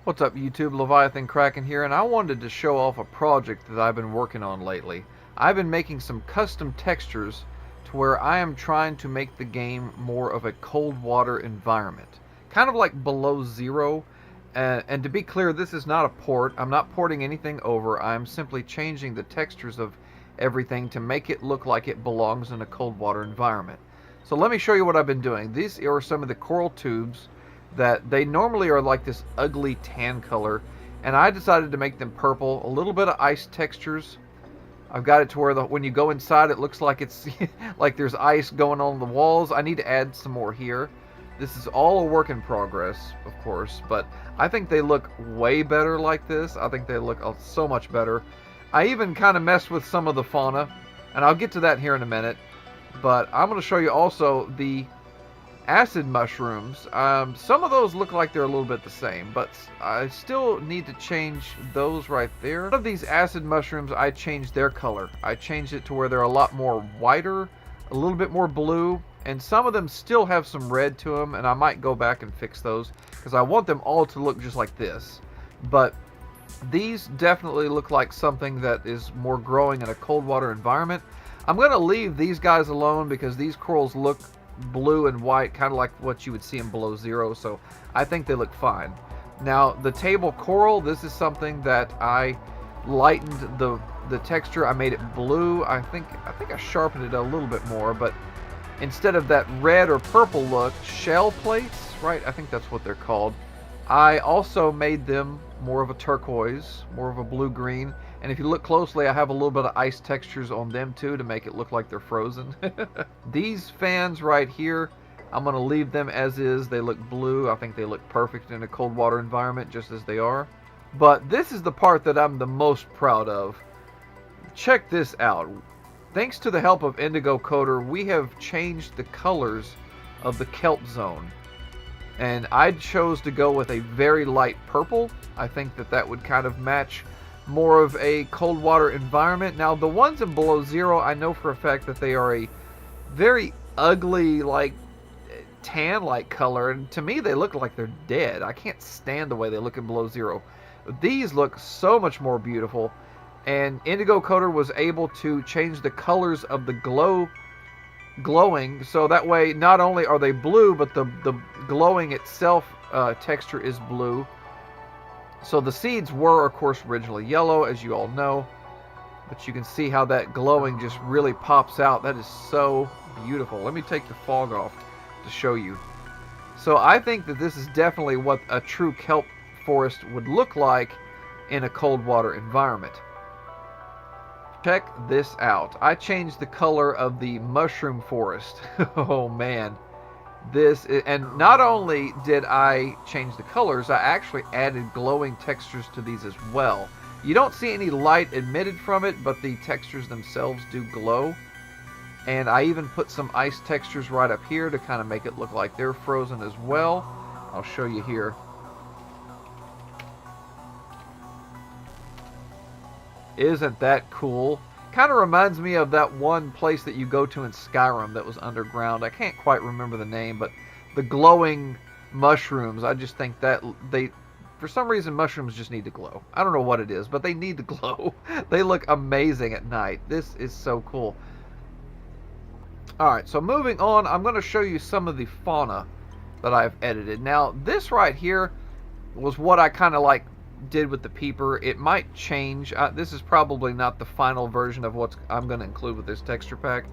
What's up YouTube, Leviathan Kraken here, and I wanted to show off a project that I've been working on lately. I've been making some custom textures to where I am trying to make the game more of a cold water environment. Kind of like below zero, and to be clear, this is not a port. I'm not porting anything over. I'm simply changing the textures of everything to make it look like it belongs in a cold water environment. So let me show you what I've been doing. These are some of the coral tubes that they normally are like this ugly tan color, and I decided to make them purple. A little bit of ice textures. I've got it to where when you go inside it looks like it's like there's ice going on the walls. I need to add some more here. This is all a work in progress, of course, but I think they look way better like this. I think they look so much better. I even kind of messed with some of the fauna, and I'll get to that here in a minute, but I'm going to show you also the acid mushrooms. Some of those look like they're a little bit the same, but I still need to change those right there. One of these acid mushrooms, I changed their color. I changed it to where they're a lot more whiter, a little bit more blue, and some of them still have some red to them, and I might go back and fix those because I want them all to look just like this. But these definitely look like something that is more growing in a cold water environment. I'm going to leave these guys alone because these corals look blue and white, kind of like what you would see in below zero, so I think they look fine. Now the table coral, this is something that I lightened the texture. I made it blue. I think I sharpened it a little bit more, but instead of that red or purple look, shell plates, right? I think that's what they're called. I also made them more of a turquoise, more of a blue-green, and if you look closely, I have a little bit of ice textures on them too to make it look like they're frozen. These fans right here, I'm going to leave them as is. They look blue. I think they look perfect in a cold water environment just as they are. But this is the part that I'm the most proud of. Check this out. Thanks to the help of Indigo Coder, we have changed the colors of the kelp zone. And I chose to go with a very light purple. I think that would kind of match more of a cold water environment. Now the ones in below zero, I know for a fact that they are a very ugly, like tan like color, and to me they look like they're dead. I can't stand the way they look in below zero. These look so much more beautiful, and Indigo Coder was able to change the colors of the glowing, so that way not only are they blue, but the glowing itself texture is blue. So the seeds were, of course, originally yellow, as you all know, but you can see how that glowing just really pops out. That is so beautiful. Let me take the fog off to show you. So I think that this is definitely what a true kelp forest would look like in a cold water environment. Check this out. I changed the color of the mushroom forest. Oh man. And not only did I change the colors, I actually added glowing textures to these as well. You don't see any light emitted from it, but the textures themselves do glow. And I even put some ice textures right up here to kind of make it look like they're frozen as well. I'll show you here. Isn't that cool? Kind of reminds me of that one place that you go to in Skyrim that was underground. I can't quite remember the name, but the glowing mushrooms, I just think that for some reason, mushrooms just need to glow. I don't know what it is, but they need to glow. They look amazing at night. This is so cool. Alright, so moving on, I'm going to show you some of the fauna that I've edited. Now, this right here was what I kind of like did with the peeper. It might change. This is probably not the final version of what I'm going to include with this texture pack,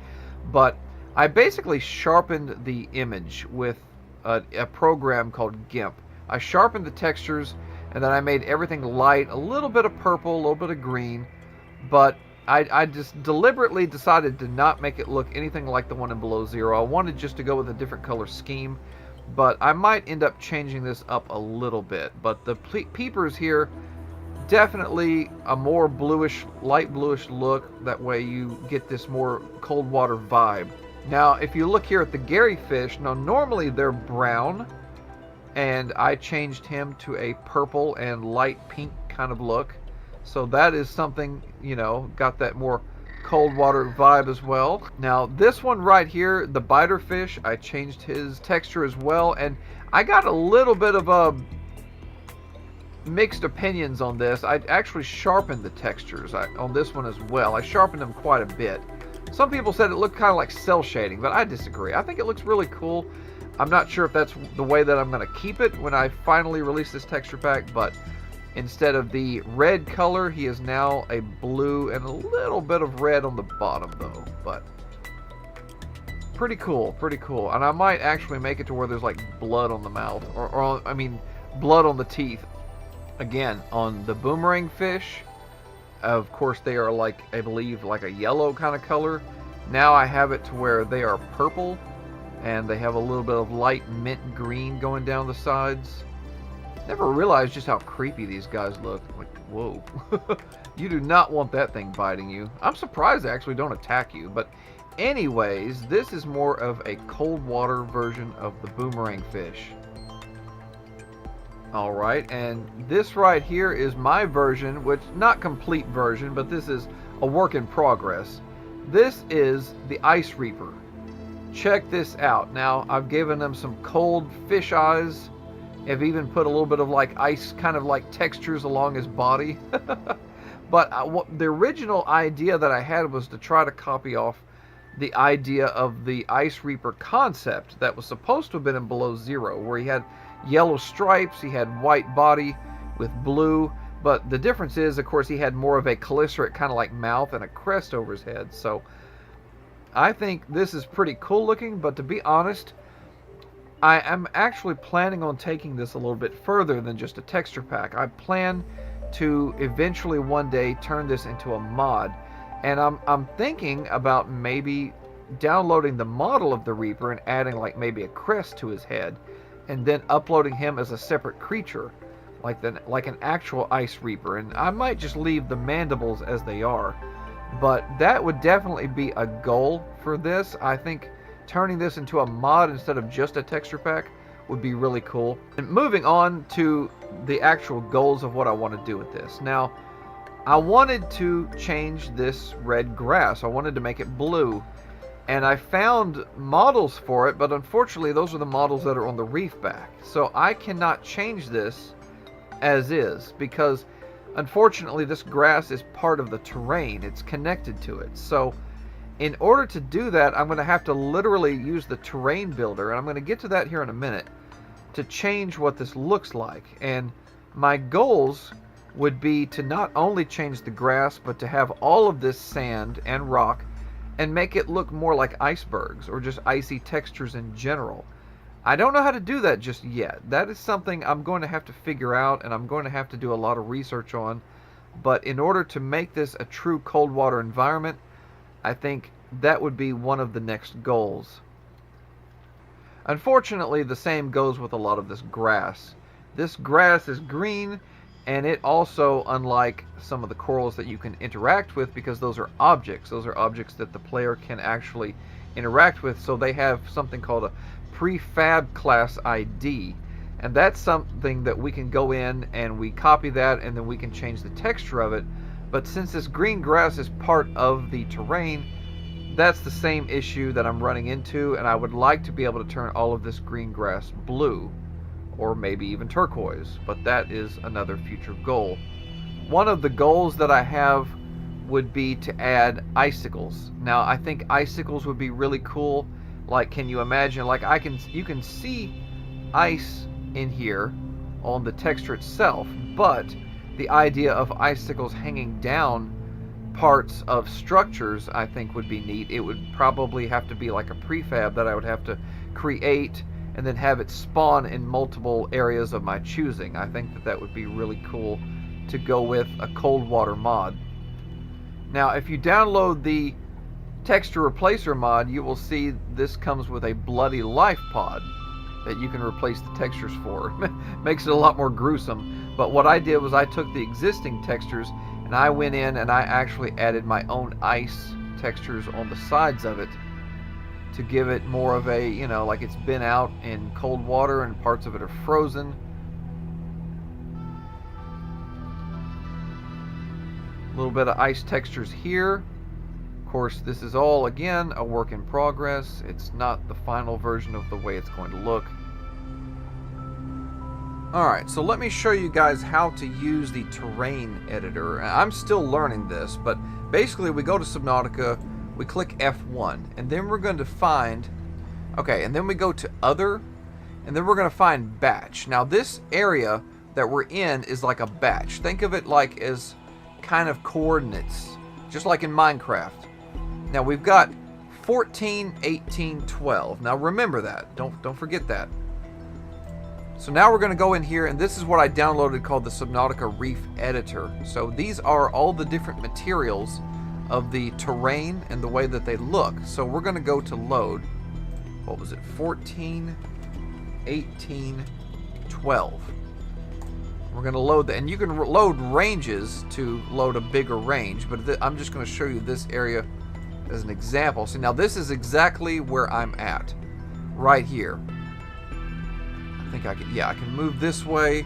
but I basically sharpened the image with a program called GIMP. I sharpened the textures, and then I made everything light, a little bit of purple, a little bit of green, but I just deliberately decided to not make it look anything like the one in below zero. I wanted just to go with a different color scheme, but I might end up changing this up a little bit. But the peepers here, definitely a more bluish, light bluish look. That way you get this more cold water vibe. Now, if you look here at the Gary fish, now normally they're brown, and I changed him to a purple and light pink kind of look. So that is something, you know, got that more cold water vibe as well. Now this one right here, the biter fish, I changed his texture as well, and I got a little bit of a mixed opinions on this. I actually sharpened the textures on this one as well. I sharpened them quite a bit. Some people said it looked kind of like cell shading, but I disagree. I think it looks really cool. I'm not sure if that's the way that I'm going to keep it when I finally release this texture pack, but instead of the red color, he is now a blue and a little bit of red on the bottom though. But pretty cool, pretty cool. And I might actually make it to where there's like blood on the mouth, or I mean blood on the teeth. Again, on the boomerang fish, of course they are like, I believe, like a yellow kind of color. Now I have it to where they are purple, and they have a little bit of light mint green going down the sides. Never realized just how creepy these guys look. Like, whoa. You do not want that thing biting you. I'm surprised they actually don't attack you. But anyways, this is more of a cold water version of the boomerang fish. Alright, and this right here is my version, which not complete version, but this is a work in progress. This is the Ice Reaper. Check this out. Now, I've given them some cold fish eyes. I've even put a little bit of like ice, kind of like textures along his body. But what the original idea that I had was to try to copy off the idea of the Ice Reaper concept that was supposed to have been in Below Zero, where he had yellow stripes, he had white body with blue, but the difference is, of course, he had more of a chelicerae kind of like mouth and a crest over his head. So I think this is pretty cool looking, but to be honest, I am actually planning on taking this a little bit further than just a texture pack. I plan to eventually one day turn this into a mod, and I'm thinking about maybe downloading the model of the Reaper and adding like maybe a crest to his head, and then uploading him as a separate creature, like an actual Ice Reaper. And I might just leave the mandibles as they are, but that would definitely be a goal for this. I think turning this into a mod instead of just a texture pack would be really cool. And moving on to the actual goals of what I want to do with this. Now, I wanted to change this red grass. I wanted to make it blue. And I found models for it, but unfortunately those are the models that are on the reef back. So I cannot change this as is, because unfortunately this grass is part of the terrain. It's connected to it. So in order to do that, I'm going to have to literally use the terrain builder, and I'm going to get to that here in a minute, to change what this looks like. And my goals would be to not only change the grass, but to have all of this sand and rock and make it look more like icebergs or just icy textures in general. I don't know how to do that just yet. That is something I'm going to have to figure out, and I'm going to have to do a lot of research on. But in order to make this a true cold water environment, I think that would be one of the next goals. Unfortunately, the same goes with a lot of this grass. This grass is green, and it also, unlike some of the corals that you can interact with, because those are objects that the player can actually interact with, so they have something called a prefab class ID, and that's something that we can go in and we copy that, and then we can change the texture of it. But since this green grass is part of the terrain, that's the same issue that I'm running into, and I would like to be able to turn all of this green grass blue, or maybe even turquoise, but that is another future goal. One of the goals that I have would be to add icicles. Now, I think icicles would be really cool. Like, can you imagine, like you can see ice in here on the texture itself, but the idea of icicles hanging down parts of structures, I think, would be neat. It would probably have to be like a prefab that I would have to create and then have it spawn in multiple areas of my choosing. I think that that would be really cool to go with a cold water mod. Now, if you download the texture replacer mod, you will see this comes with a bloody life pod that you can replace the textures for. Makes it a lot more gruesome. But what I did was I took the existing textures and I went in and I actually added my own ice textures on the sides of it to give it more of a, you know, like it's been out in cold water and parts of it are frozen. A little bit of ice textures here. Of course, this is all, again, a work in progress. It's not the final version of the way it's going to look. Alright, so let me show you guys how to use the terrain editor. I'm still learning this, but basically we go to Subnautica, we click F1, and then we're going to find, okay, and then we go to Other, and then we're going to find Batch. Now this area that we're in is like a batch. Think of it like as kind of coordinates, just like in Minecraft. Now we've got 14, 18, 12. Now remember that. Don't forget that. So now we're going to go in here, and this is what I downloaded called the Subnautica Reef Editor. So these are all the different materials of the terrain and the way that they look. So we're going to go to load. What was it? 14, 18, 12. We're going to load that, and you can load ranges to load a bigger range, but I'm just going to show you this area as an example. So now this is exactly where I'm at, right here. I think I can, yeah, I can move this way,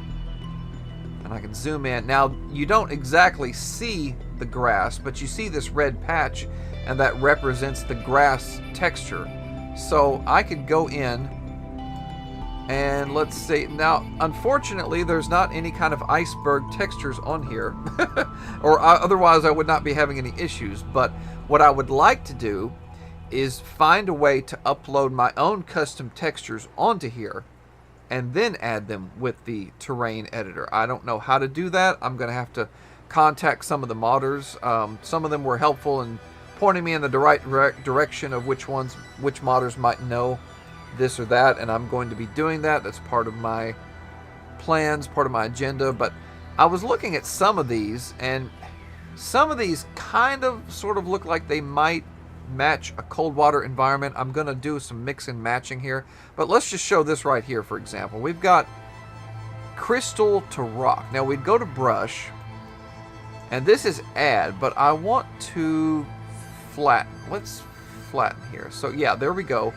and I can zoom in. Now, you don't exactly see the grass, but you see this red patch, and that represents the grass texture. So I could go in, and let's see. Now, unfortunately, there's not any kind of iceberg textures on here, or otherwise I would not be having any issues. But what I would like to do is find a way to upload my own custom textures onto here, and then add them with the terrain editor. I don't know how to do that. I'm going to have to contact some of the modders. Some of them were helpful in pointing me in the right direction of which modders might know this or that, and I'm going to be doing that. That's part of my plans, part of my agenda. But I was looking at some of these, and some of these kind of sort of look like they might match a Coldwater environment. I'm going to do some mix and matching here, but let's just show this right here. For example, we've got crystal to rock. Now we'd go to brush, and this is add, but I want to flatten. Let's flatten here. So yeah, there we go.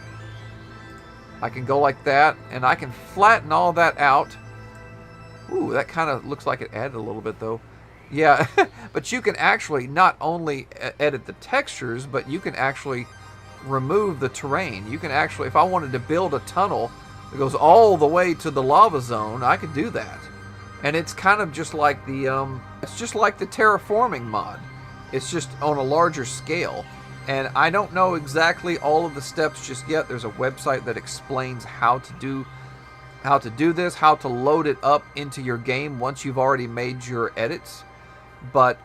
I can go like that, and I can flatten all that out. Ooh, that kind of looks like it added a little bit though. Yeah, but you can actually not only edit the textures, but you can actually remove the terrain. You can actually, if I wanted to build a tunnel that goes all the way to the lava zone, I could do that. And it's kind of just like the, it's just like the terraforming mod. It's just on a larger scale. And I don't know exactly all of the steps just yet. There's a website that explains how to do this, how to load it up into your game once you've already made your edits. But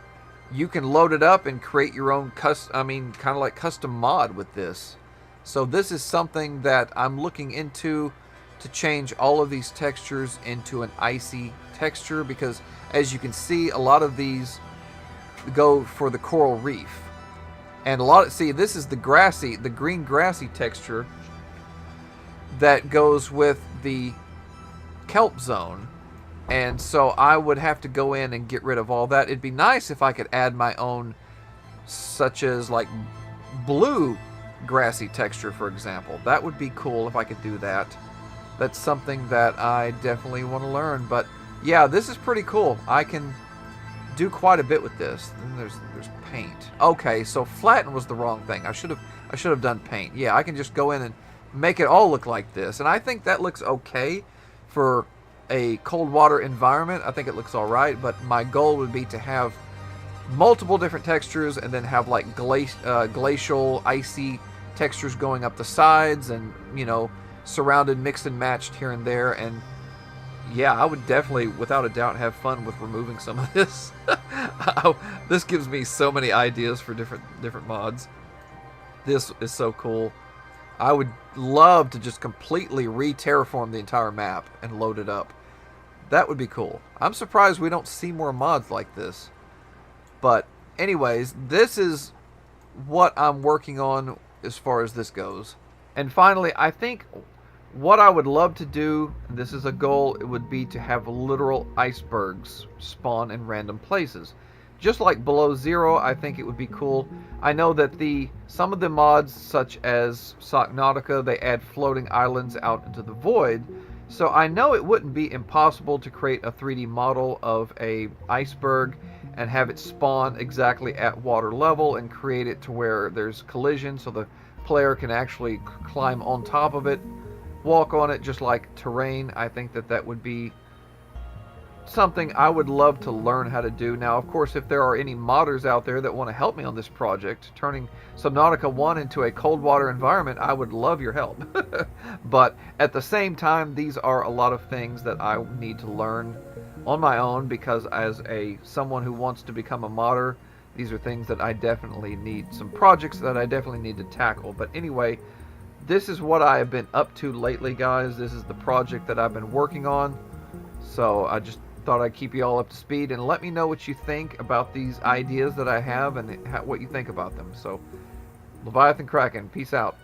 you can load it up and create your own kind of like custom mod with this. So this is something that I'm looking into, to change all of these textures into an icy texture, because as you can see, a lot of these go for the coral reef. And a lot of, see, this is the green grassy texture that goes with the kelp zone. And so I would have to go in and get rid of all that. It'd be nice if I could add my own, such as like blue grassy texture, for example. That would be cool if I could do that. That's something that I definitely want to learn. But yeah, this is pretty cool. I can do quite a bit with this. And there's paint. Okay, so flatten was the wrong thing. I should have done paint. Yeah, I can just go in and make it all look like this. And I think that looks okay for a Coldwater environment. I think it looks all right, but my goal would be to have multiple different textures, and then have like glacial, icy textures going up the sides, and you know, surrounded, mixed and matched here and there. And yeah, I would definitely, without a doubt, have fun with removing some of this. This gives me so many ideas for different mods. This is so cool. I would love to just completely re-terraform the entire map and load it up. That would be cool. I'm surprised we don't see more mods like this. But anyways, this is what I'm working on as far as this goes. And finally, I think what I would love to do, and this is a goal, it would be to have literal icebergs spawn in random places. Just like below zero, I think it would be cool. I know that some of the mods, such as Subnautica, they add floating islands out into the void. So I know it wouldn't be impossible to create a 3D model of a iceberg and have it spawn exactly at water level, and create it to where there's collision, so the player can actually climb on top of it, walk on it, just like terrain. I think that would be something I would love to learn how to do. Now, of course, if there are any modders out there that want to help me on this project, turning Subnautica 1 into a cold water environment, I would love your help. But at the same time, these are a lot of things that I need to learn on my own, because as someone who wants to become a modder, these are things that I definitely need, some projects that I definitely need to tackle. But anyway, this is what I have been up to lately, guys. This is the project that I've been working on. So I just thought I'd keep you all up to speed, and let me know what you think about these ideas that I have and what you think about them. So, Leviathan Kraken, peace out.